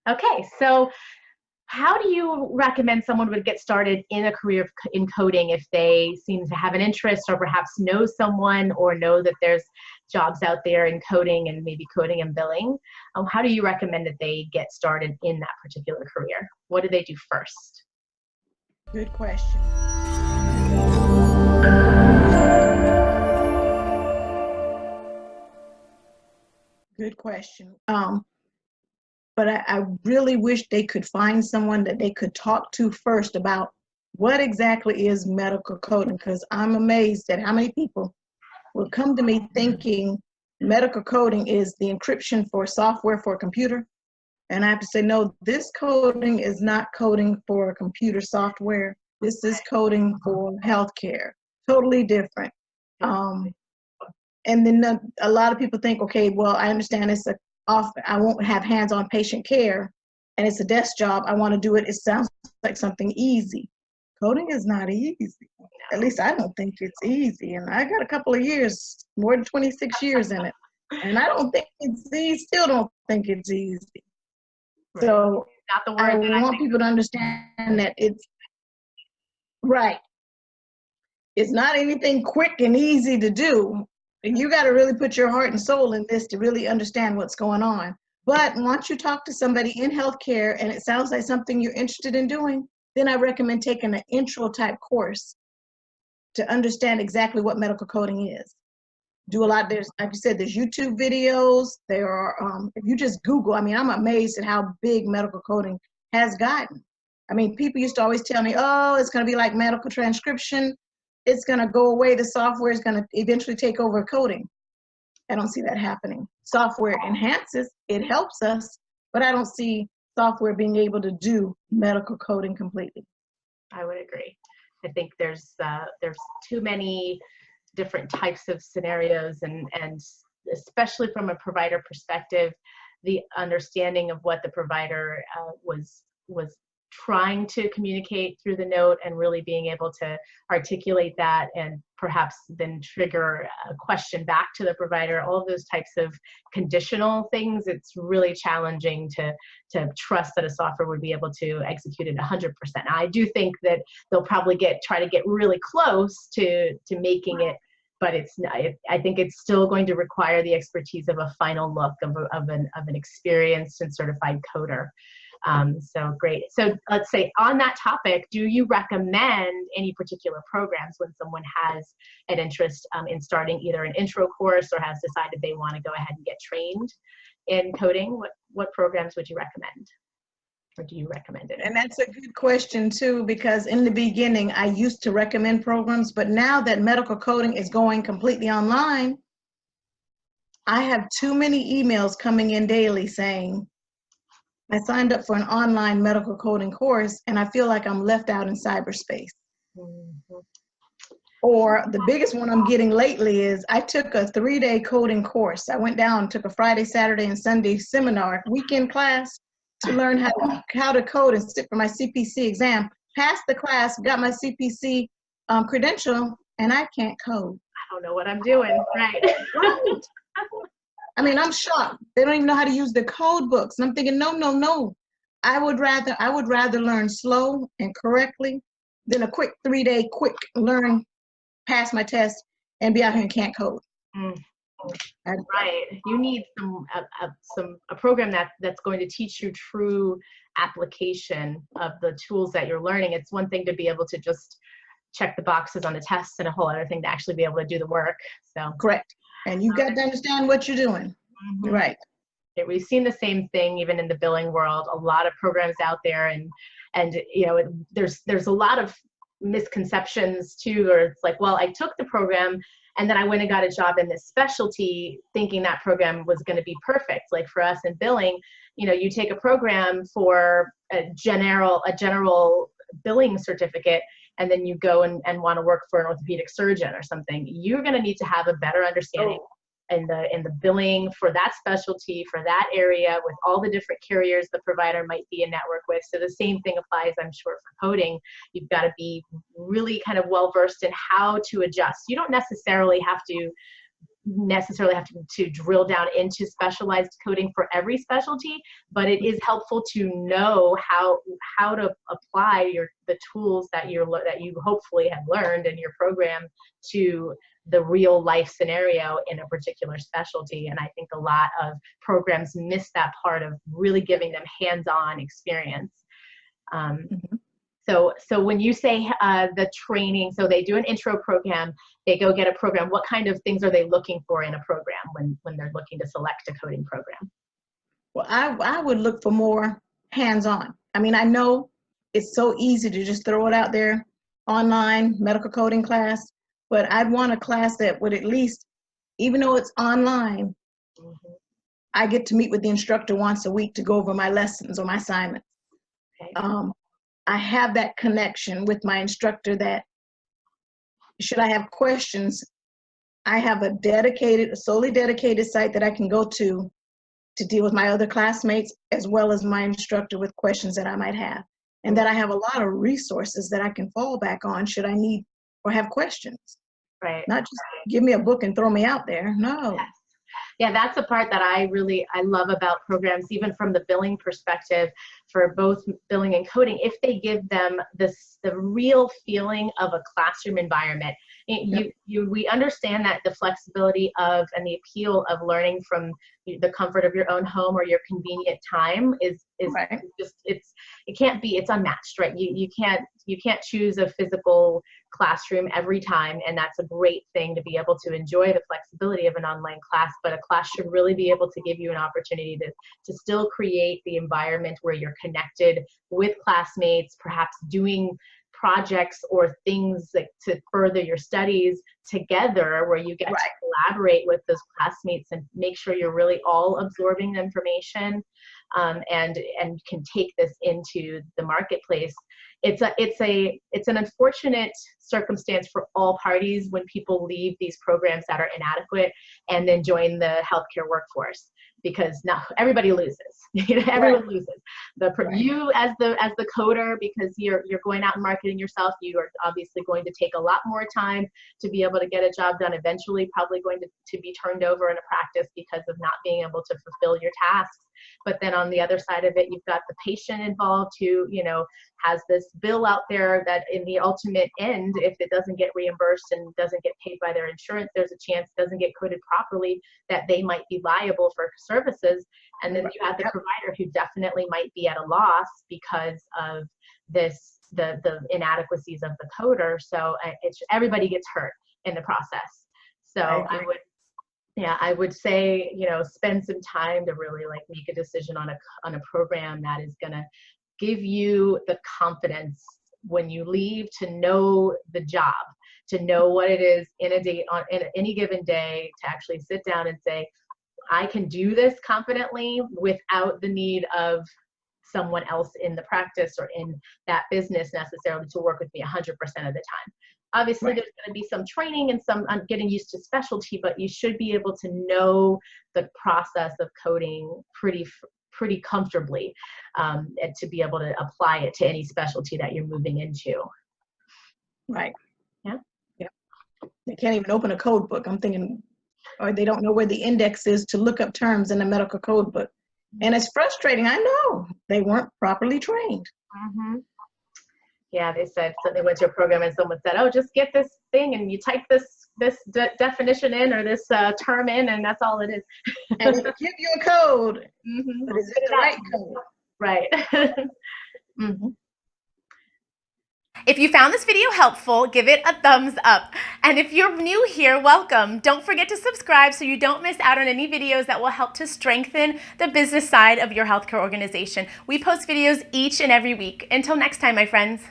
Okay, so how do you recommend someone would get started in a career in coding if they seem to have an interest or perhaps know someone or know that there's jobs out there in coding and maybe coding and billing? How do you recommend that they get started in that particular career? What do they do first? Good question. Good question. But I really wish they could find someone that they could talk to first about what exactly is medical coding, because I'm amazed at how many people will come to me thinking medical coding is the encryption for software for a computer. And I have to say, no, this coding is not coding for computer software. This is coding for healthcare. Totally different. And then a lot of people think, okay, well, I understand I won't have hands-on patient care and it's a desk job. I want to do it. It sounds like something easy. Coding is not easy. At least I don't think it's easy. And I got a couple of years, more than 26 years in it. And I don't think it's easy, still don't think it's easy. Right. So not the word I want people to understand that it's right. It's not anything quick and easy to do. And you got to really put your heart and soul in this to really understand what's going on. But once you talk to somebody in healthcare and it sounds like something you're interested in doing, then I recommend taking an intro type course to understand exactly what medical coding is. Do a lot, there's, like you said, there's YouTube videos. There are, if you just Google, I mean, I'm amazed at how big medical coding has gotten. I mean, people used to always tell me, oh, it's going to be like medical transcription. It's going to go away. The software is going to eventually take over coding. I don't see that happening. Software enhances, it helps us, but I don't see software being able to do medical coding completely. I would agree. I think there's too many different types of scenarios, and especially from a provider perspective, the understanding of what the provider was trying to communicate through the note and really being able to articulate that and perhaps then trigger a question back to the provider, all of those types of conditional things, it's really challenging to trust that a software would be able to execute it 100%. I do think that they'll probably try to get really close to making it, but I think it's still going to require the expertise of a final look of an experienced and certified coder. So great. So let's say on that topic, do you recommend any particular programs when someone has an interest in starting either an intro course or has decided they want to go ahead and get trained in coding? What programs would you recommend? Or do you recommend it? And that's a good question too, because in the beginning, I used to recommend programs, but now that medical coding is going completely online, I have too many emails coming in daily saying, I signed up for an online medical coding course and I feel like I'm left out in cyberspace. Mm-hmm. Or the biggest one I'm getting lately is I took a 3-day coding course. I went down, took a Friday, Saturday, and Sunday seminar, weekend class to learn how to code and sit for my CPC exam. Passed the class, got my CPC credential, and I can't code. I don't know what I'm doing, right? Right. I mean, I'm shocked. They don't even know how to use the code books. And I'm thinking, no. I would rather learn slow and correctly than a quick 3-day quick learn, pass my test, and be out here and can't code. Mm. Right. You need a program that's going to teach you true application of the tools that you're learning. It's one thing to be able to just check the boxes on the tests and a whole other thing to actually be able to do the work. So correct. And you've got to understand what you're doing. Mm-hmm. Right. We've seen the same thing even in the billing world. A lot of programs out there, and you know, there's a lot of misconceptions too, or it's like, well, I took the program and then I went and got a job in this specialty thinking that program was going to be perfect. Like for us in billing, you know, you take a program for a general billing certificate, and then you go and want to work for an orthopedic surgeon or something. You're going to need to have a better understanding in the billing for that specialty, for that area, with all the different carriers the provider might be in network with. So the same thing applies, I'm sure, for coding. You've got to be really kind of well-versed in how to adjust. You don't necessarily have to necessarily have to drill down into specialized coding for every specialty, but it is helpful to know how to apply the tools that you hopefully have learned in your program to the real life scenario in a particular specialty. And I think a lot of programs miss that part of really giving them hands-on experience. So when you say the training, so they do an intro program, they go get a program, what kind of things are they looking for in a program when they're looking to select a coding program? Well, I would look for more hands-on. I mean, I know it's so easy to just throw it out there, online medical coding class, but I'd want a class that would at least, even though it's online, I get to meet with the instructor once a week to go over my lessons or my assignments. Okay. I have that connection with my instructor that should I have questions, I have a solely dedicated site that I can go to deal with my other classmates as well as my instructor with questions that I might have. And that I have a lot of resources that I can fall back on should I need or have questions. Right. Not just give me a book and throw me out there. No. Yes. Yeah, that's the part that I love about programs, even from the billing perspective, for both billing and coding, if they give them the real feeling of a classroom environment. We understand that the flexibility of and the appeal of learning from the comfort of your own home or your convenient time is right. just it's unmatched, right? You can't choose a physical classroom every time, and that's a great thing to be able to enjoy the flexibility of an online class, but a class should really be able to give you an opportunity to still create the environment where you're connected with classmates, perhaps doing projects or things to further your studies together, where you get to collaborate with those classmates and make sure you're really all absorbing the information, and can take this into the marketplace. It's an unfortunate circumstance for all parties when people leave these programs that are inadequate and then join the healthcare workforce, because now everybody loses. Everyone loses. You as the coder, because you're going out and marketing yourself, you are obviously going to take a lot more time to be able to get a job done, eventually probably going to be turned over in a practice because of not being able to fulfill your tasks. But then on the other side of it, you've got the patient involved who, has this bill out there that in the ultimate end, if it doesn't get reimbursed and doesn't get paid by their insurance, there's a chance it doesn't get coded properly that they might be liable for services. And then you have the provider who definitely might be at a loss because of the inadequacies of the coder. So everybody gets hurt in the process. So I would say, spend some time to really make a decision on a program that is going to give you the confidence when you leave to know the job, to know what it is in any given day, to actually sit down and say, I can do this confidently without the need of someone else in the practice or in that business necessarily to work with me 100% of the time. Obviously, there's going to be some training and some getting used to specialty, but you should be able to know the process of coding pretty comfortably, and to be able to apply it to any specialty that you're moving into. Right. Yeah. Yeah. They can't even open a code book. I'm thinking, or they don't know where the index is to look up terms in the medical code book. And it's frustrating. I know they weren't properly trained. Mm-hmm. Yeah, they said, so they went to a program and someone said, oh, just get this thing and you type this definition in or this term in, and that's all it is. And it'll give you a code. Mm-hmm. But is it the right code? Right. Mm-hmm. If you found this video helpful, give it a thumbs up. And if you're new here, welcome. Don't forget to subscribe so you don't miss out on any videos that will help to strengthen the business side of your healthcare organization. We post videos each and every week. Until next time, my friends.